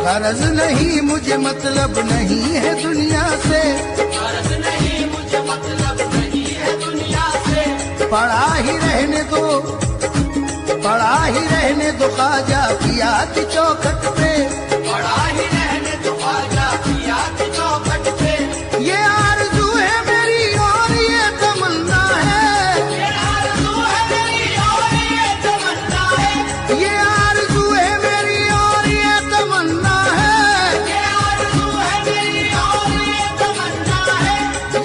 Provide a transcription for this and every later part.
गरज नहीं मुझे मतलब नहीं है दुनिया से, गरज नहीं मुझे मतलब नहीं है दुनिया से। पड़ा ही रहने दो, पड़ा ही रहने दो ख्वाजा पिया की चौखट पे, पड़ा ही रहने दो ख्वाजा पिया की चौखट पे। ये आरज़ू है मेरी और ये तमन्ना है, ये आरज़ू है मेरी और ये तमन्ना है, ये आरज़ू है मेरी और ये तमन्ना है, ये आरज़ू है मेरी और ये तमन्ना है।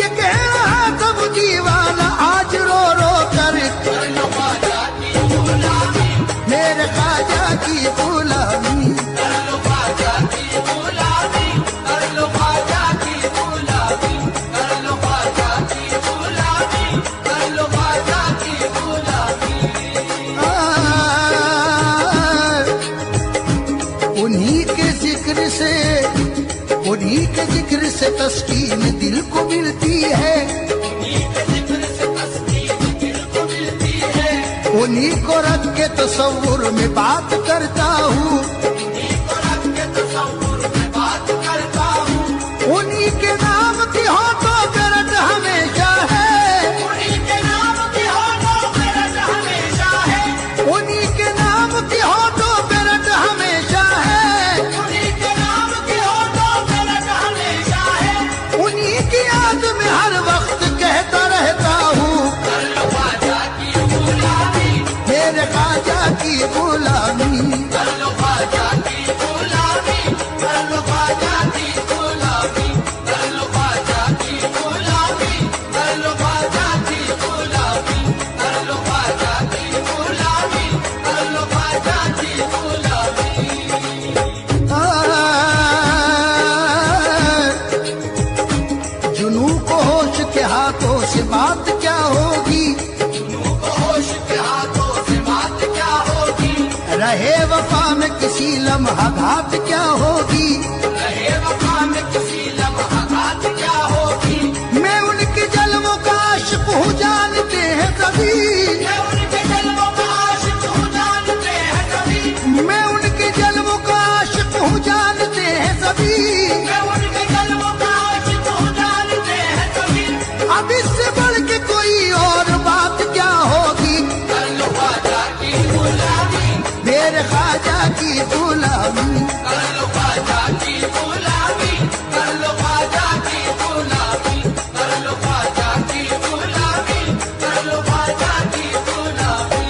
ये कह रहा तब दीवाना आज रो रो कर कर लो ख्वाजा की गुलामी, मेरे ख्वाजा की गुलामी, कर लो ख्वाजा की गुलामी, कर लो ख्वाजा की गुलामी, कर लो ख्वाजा की गुलामी, कर लो ख्वाजा की गुलामी। उन्हीं के जिक्र से, उन्हीं के जिक्र से तस्कीन दिल को मिलती है, उन्हीं के जिक्र से तस्कीन दिल को मिलती है, उन्हीं को रख के तसव्वुर में बात करता हूँ, उन्हीं को रख के तसव्वुर में बात करता हूँ। उन्हीं के नाम की हो तो गरज हमेशा है, उन्हीं के नाम की हो तो गरज हमेशा है, उन्हीं के नाम की हो तो गरज हमेशा है, उन्हीं के नाम की हो तो गरज हमेशा है। उन्हीं की याद में हर वक्त कहता रहता हूँ कर लो ख्वाजा की गुलामी, मेरे ख्वाजा की गुलामी, कर लो ख्वाजा की गुलामी, कर लो ख्वाजा की गुलामी, कर लो ख्वाजा की गुलामी, कर लो ख्वाजा की गुलामी, कर लो ख्वाजा की गुलामी, कर लो ख्वाजा की गुलामी। जुनू को होश के हाथों से बात क्या होगी, जुनू को होश के हाथों से बात क्या होगी, रहे वफा में किसी लम्हा घात क्या होगी, रहे वफा में किसी लम्हा घात क्या होगी। मैं उनके जलवों का आशिक हूँ जानते हैं सभी, मैं उनके जलवों का आशिक हूँ जानते हैं सभी, मैं उनके जलवों का आशिक हूँ जानते हैं सभी, मैं उनके जलवों का आशिक हूँ जानते हैं सभी। अब इससे बढ़ के कोई और बात क्या होगी, कर लो ख्वाजा की गुलामी, मेरे ख्वाजा की गुलामी, कर लो ख्वाजा की गुलामी, कर लो ख्वाजा की गुलामी, कर लो ख्वाजा की गुलामी, कर लो ख्वाजा की गुलामी।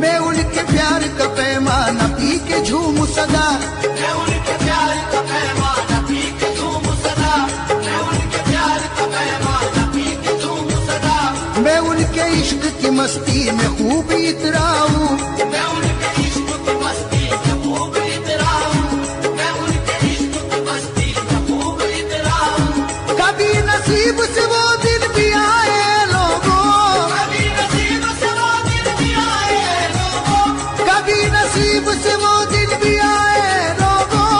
मैं उनके प्यार का पैमाना पी के झूम सदा, मैं उनके प्यार का पैमाना पी के झूम सदा, मैं उनके प्यार का पैमाना पी के झूम सदा, मैं उनके इश्क की मस्ती में खूब इतराऊं, मैं उनके इश्क की मस्ती में खूब इतराऊं, मैं उनके इश्क की मस्ती में खूब इतराऊं। कभी नसीब से वो दिन भी आए लोगों, कभी नसीब से वो दिन भी आए लोगों, कभी नसीब से वो दिन भी आए लोगों,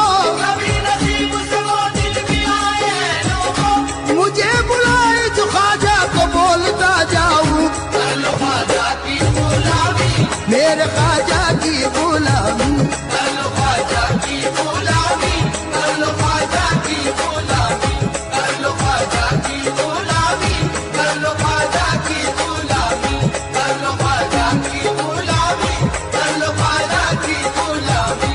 कभी नसीब से वो दिन भी आए लोगों। मुझे बुलाए जो ख्वाजा को बोलता जाऊं, कर लो ख्वाजा की गुलामी, मेरे ख्वाजा की गुलामी, कर लो ख्वाजा की गुलामी, कर लो ख्वाजा की गुलामी, कर लो ख्वाजा की गुलामी, कर लो ख्वाजा की गुलामी, कर लो ख्वाजा की गुलामी, कर लो ख्वाजा की गुलामी।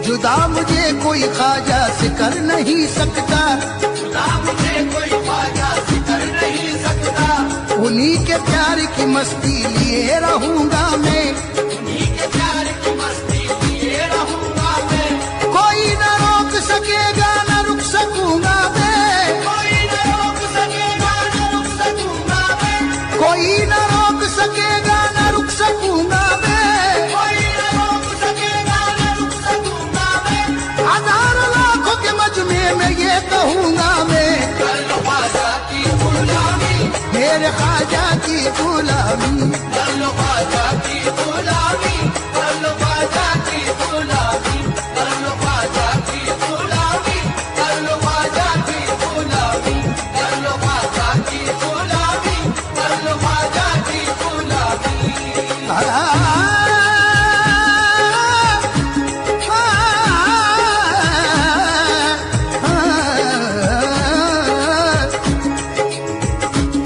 जुदा मुझे कोई ख्वाजा से कर नहीं सकता, खुदा मुझे कोई ख्वाजा से कर नहीं सकता, उन्हीं के प्यार की मस्ती लिए रहूंगा मैं, उन्हीं के प्यार की मस्ती लिए रहूंगा मैं। कोई न रोक सकेगा न रुक सकूंगा मैं, कोई न रोक सकेगा न रुक सकूंगा मैं, कोई न रोक रोक सकेगा न रुक सकूंगा मैं, कोई न रोक सकेगा न रुक सकूंगा मैं, हजार लाखों के मजमे में ये कहूंगा मैं, कर लो ख्वाजा की गुलामी, मेरे ख्वाजा की गुलामी, कर लो ख्वाजा की गुलामी, कर लो ख्वाजा की गुलामी, कर लो ख्वाजा की गुलामी, कर लो ख्वाजा की गुलामी, कर लो ख्वाजा की गुलामी, कर लो ख्वाजा की गुलामी।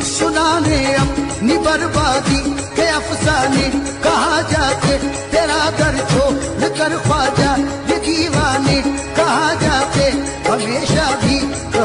सुनाने अपनी बर्बादी के अफसाने, कहा जाके तेरा दर छोड़ कर ख्वाजा ये दीवाने, कहा जाके हमेशा भी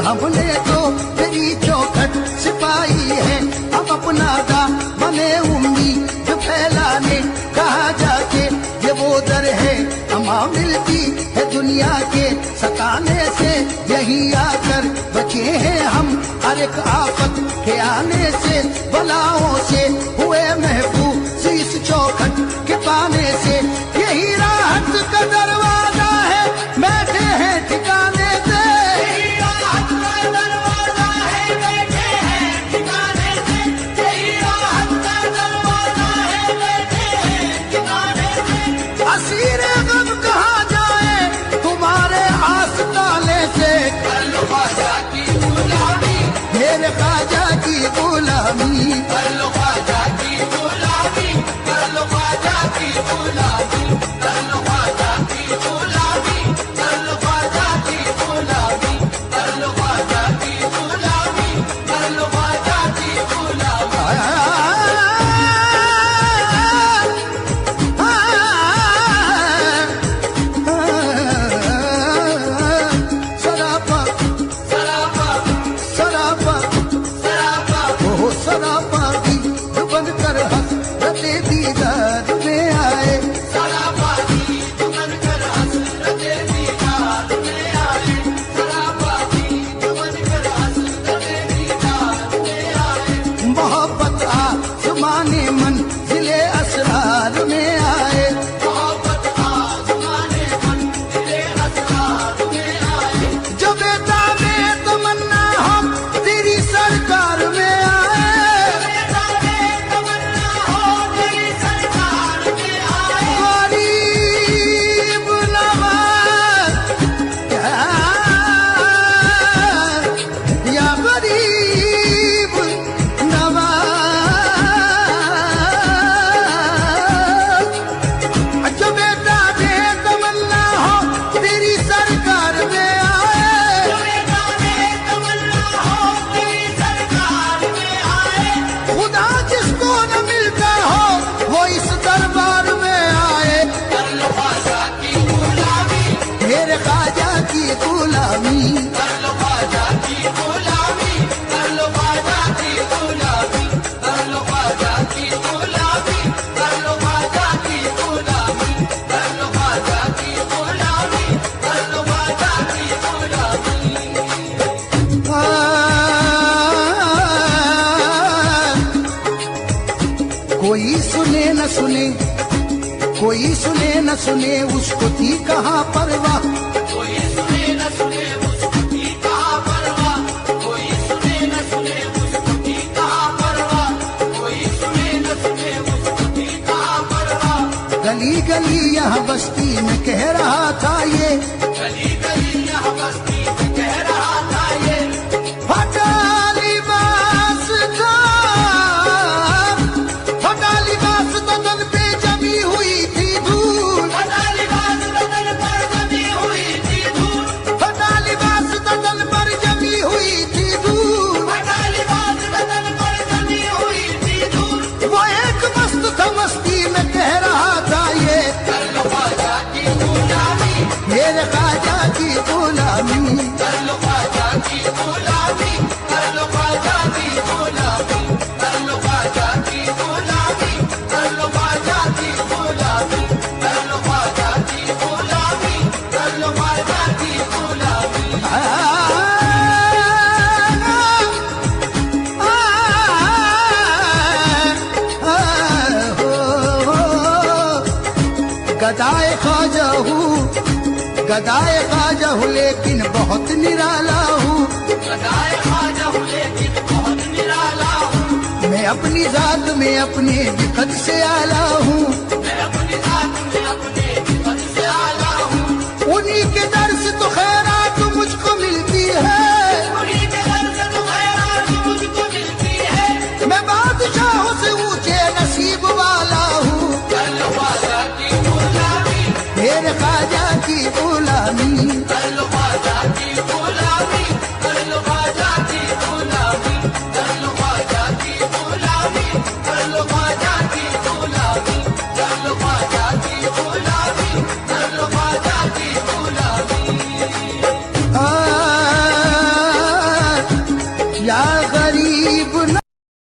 हमने तो तेरी चौखट सिपाही है, हम अपना दामने उम्मीद फैलाने, कहा जाके ये वो दर है अमा मिलती है दुनिया के सताने से, यही आकर बचे हैं हम हर एक आफत के आने से, बलाओं से हुए महफूज इस चौखट के पाने से, यही राहत का दरवाजा है बैठे हैं ठिकाने से, यही राहत का दरवाजा है बैठे हैं ठिकाने से, यही राहत का दरवाजा है बैठे हैं ठिकाने से, असीर गम कहाँ जाए तुम्हारे आस्ताने से, कर लो ख्वाजा की गुलामी, मेरे ख्वाजा की गुलामी, कर लो ख्वाजा की गुलामी, कर लो ख्वाजा की गुलामी, कर लो ख्वाजा की गुलामी, कर लो ख्वाजा की गुलामी, कर लो ख्वाजा की गुलामी, कर लो ख्वाजा की गुलामी। सरापा सरापा सरापा सरापा ओ सरापा भी बनकर हसरते दीदार में आए, सरापा की बनकर हसरते दीदार में आए, सरापा की बनकर हसरते दीदार में आए, मोहब्बत आसमाने मंजिले असरार में आए, मोहब्बत आसमाने मंजिले असरार में आए, जो बेताबे तमन्ना हम तेरी सरकार में आए, बेताबे तमन्ना हो तेरी सरकार में आए, गरीब नवाज या गरीब नवाज, जो बेटा दे तमन्ना हो तेरी सरकार में आए, बेताबे तमन्ना हो तेरी सरकार में आए, खुदा जिसको न मिलता हो वो इस दरबार में आए, कर लो ख्वाजा की गुलामी, मेरे ख्वाजा की गुलामी, कर लो ख्वाजा की गुलामी, कर लो ख्वाजा की गुलामी, कर लो ख्वाजा की गुलामी, कर लो ख्वाजा की गुलामी, कर लो ख्वाजा की गुलामी, कर लो ख्वाजा की गुलामी। कोई सुने न सुने, कोई सुने न सुने उसको थी कहाँ परवाह, कोई सुने न सुने उसको की कहाँ परवाह, कोई सुने न सुने उसको की कहाँ परवाह, कोई सुने न सुने उसको की कहाँ परवाह, गली गली यहाँ बस्ती में कह रहा था ये, गली गली यहाँ बस्ती में कह रहा था ये, फटा लिबास था, फटा लिबास बदन पे जमी हुई थी धूल, फटा लिबास बदन पर जमी हुई थी धूल, फटा लिबास बदन पर जमी हुई थी धूल, फटा लिबास बदन पर जमी हुई थी धूल, वो एक मस्त था मस्ती में कह रहा था ये, कर लो ख्वाजा की गुलामी, मेरे ख्वाजा की गुलामी, कर गदाए ख्वाजा हूँ, गदाए ख्वाजा हूँ, लेकिन बहुत निराला हूँ। गदाए ख्वाजा हूँ लेकिन बहुत निराला हूँ। मैं अपनी जात में अपने कद से आला हूँ। मैं अपनी जात में अपने कद से आला हूँ। उन्हीं के दर